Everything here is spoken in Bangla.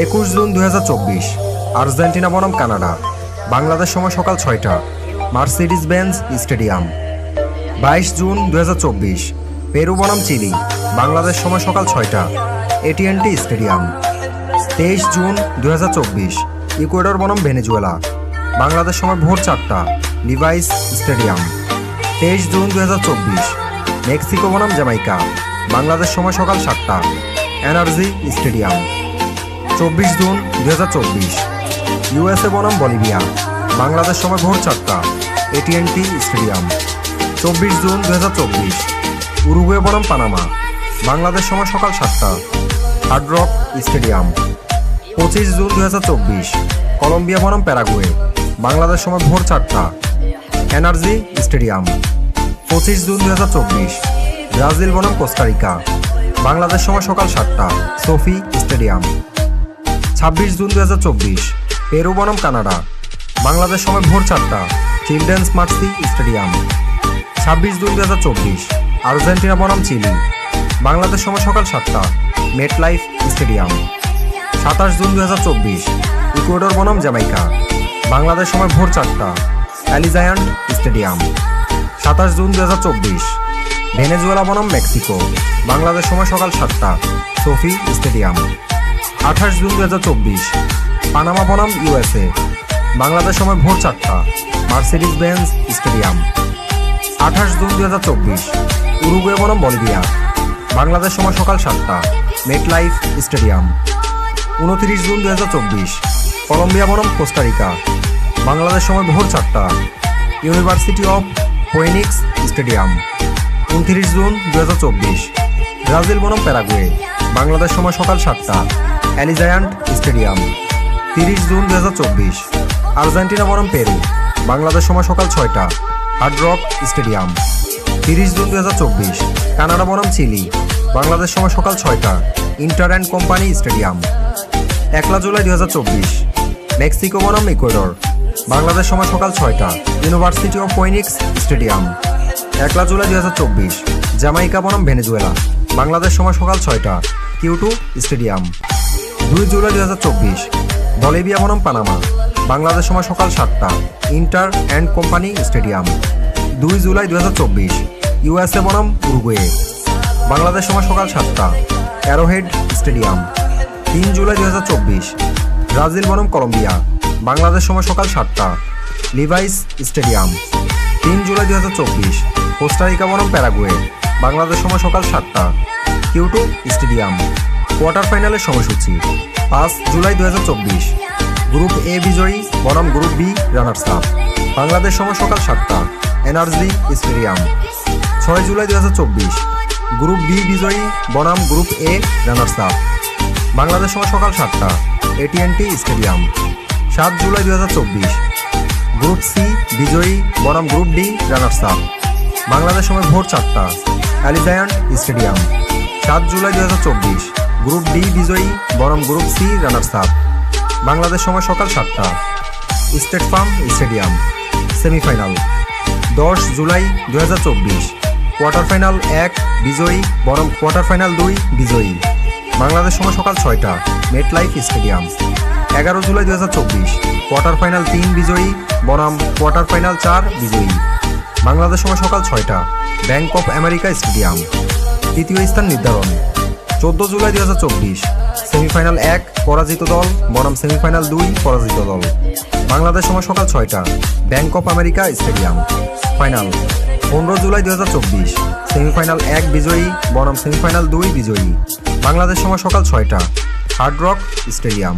21 জুন 2024 আর্জেন্টিনা বনাম কানাডা। বাংলাদেশ সময় সকাল 6টা, মার্সিডিজ বেঞ্জ স্টেডিয়াম। 22 জুন 2024 পেরু বনাম চিলি। বাংলাদেশ সময় সকাল 6টা, এটিএনটি স্টেডিয়াম। 23 জুন 2024 ইকুয়েডর বনাম ভেনেজুয়েলা। বাংলাদেশ সময় ভোর 4টা, লিভাইস স্টেডিয়াম। 23 জুন 2024 মেক্সিকো বনাম জ্যামাইকা। বাংলাদেশ সময় সকাল 7টা, এনার্জি স্টেডিয়াম। 24 জুন 2024 ইউএসএ বনাম বলিভিয়া। বাংলাদেশ সময় ভোর 4টা, এটিএনটি স্টেডিয়াম। 24 জুন 2024 উরুগুয়ে বনাম পানামা। বাংলাদেশ সময় সকাল 7টা, হার্ড রক স্টেডিয়াম। 25 জুন 2024 কলম্বিয়া বনাম প্যারাগুয়ে। বাংলাদেশ সময় ভোর 4টা, এনার্জি স্টেডিয়াম। 25 জুন 2024 ব্রাজিল বনাম কোস্টারিকা। বাংলাদেশ সময় সকাল 7টা, সোফি স্টেডিয়াম। 26 জুন 2024 পেরু বনাম কানাডা। বাংলাদেশ সময় ভোর 4টা, চিলড্রেন্স মার্সি স্টেডিয়াম। 26 জুন 2024 আর্জেন্টিনা বনাম চিলি। বাংলাদেশ সময় সকাল 7টা, মেটলাইফ স্টেডিয়াম। 27 জুন 2024 ইকুয়েডর বনাম জ্যামাইকা। বাংলাদেশ সময় ভোর 4টা, অ্যালিজায়ান্ট স্টেডিয়াম। 27 জুন 2024 ভেনেজুয়েলা বনাম মেক্সিকো। বাংলাদেশ সময় সকাল 7টা, সোফি স্টেডিয়াম। 28 জুন 2024 পানামা বনাম ইউএসএ। বাংলাদেশ সময় ভোর 4টা, মার্সিডিজ বেঞ্জ স্টেডিয়াম। 28 জুন 2024 উরুগুয়ে বনাম বলিভিয়া। বাংলাদেশ সময় সকাল 7টা, মেটলাইফ স্টেডিয়াম। 29 জুন 2024 কলম্বিয়া বনাম কোস্টারিকা। বাংলাদেশ সময় ভোর 4টা, ইউনিভার্সিটি অফ ফোয়েনিক্স স্টেডিয়াম। 29 জুন 2024 ব্রাজিল বনাম প্যারাগুয়ে। বাংলাদেশ সময় সকাল 7টা, অ্যালিজায়ান্ট স্টেডিয়াম। 30 জুন 2024 আর্জেন্টিনা বনাম পেরু। বাংলাদেশ সময় সকাল 6টা, হার্ড রক স্টেডিয়াম। 30 জুন 2024 কানাডা বনাম চিলি। বাংলাদেশ সময় সকাল 6টা, ইন্টার অ্যান্ড কোম্পানি স্টেডিয়াম। 1 জুলাই 2024 মেক্সিকো বনাম ইকুয়েডর। বাংলাদেশ সময় সকাল 6টা, ইউনিভার্সিটি অফ ফোয়েনিক্স স্টেডিয়াম। 1 জুলাই 2024 জ্যামাইকা বনাম ভেনেজুয়েলা। বাংলাদেশ সময় সকাল 6টা, কিউটু স্টেডিয়াম। 2 জুলাই 2024 বলিভিয়া বনাম পানামা। বাংলাদেশ সময় সকাল 7টা, ইন্টার অ্যান্ড কোম্পানি স্টেডিয়াম। 2 জুলাই 2024 ইউএসএ বনাম উরুগুয়ে। বাংলাদেশ সময় সকাল 7টা, অ্যারোহেড স্টেডিয়াম। 3 জুলাই 2024 ব্রাজিল বনাম কলম্বিয়া। বাংলাদেশ সময় সকাল 7টা, লিভাইস স্টেডিয়াম। 3 জুলাই 2024 কোস্টারিকা বনাম প্যারাগুয়ে। বাংলাদেশ সময় সকাল 7টা, কিউটু স্টেডিয়াম। কোয়ার্টার ফাইনালের সময়সূচি। 5 জুলাই 2024 গ্রুপ এ বিজয়ী বনাম group B runners up. Bangladesh সময় সকাল 7টা, এনার্জি স্টেডিয়াম। 6 জুলাই 2024 গ্রুপ বি বিজয়ী বনাম group A runners up. Bangladesh সময় সকাল 7টা, এটিএনটি স্টেডিয়াম। 7 জুলাই 2024 গ্রুপ সি বিজয়ী বনাম group D runners up. Bangladesh সময় ভোর 4টা, অ্যালিজায়ান্ট স্টেডিয়াম। 7 জুলাই 2024 গ্রুপ ডি বিজয়ী বনাম group C runners up. Bangladesh সময় সকাল 7টা, স্টেট ফার্ম স্টেডিয়াম। সেমিফাইনাল। 10 জুলাই 2024 কোয়ার্টার ফাইনাল 1 বিজয়ী বনাম কোয়ার্টার ফাইনাল 2 বিজয়ী। বাংলাদেশ সময় সকাল 6টা, মেটলাইফ স্টেডিয়াম। 11 জুলাই 2024 কোয়ার্টার ফাইনাল 3 বিজয়ী বনাম কোয়ার্টার ফাইনাল 4 বিজয়ী। বাংলাদেশ সময় সকাল 6টা, ব্যাংক অফ আমেরিকা স্টেডিয়াম। তৃতীয় স্থান নির্ধারণ। 14 জুলাই 2024 সেমিফাইনাল 1 পরাজিত দল বনাম সেমিফাইনাল 2 পরাজিত দল। বাংলাদেশ সময় সকাল 6টা, Bank of America stadium. Final. 15 জুলাই 2024 সেমিফাইনাল 1 বিজয়ী বনাম সেমিফাইনাল 2 বিজয়ী। বাংলাদেশ সময় সকাল 6টা, হার্ড রক স্টেডিয়াম।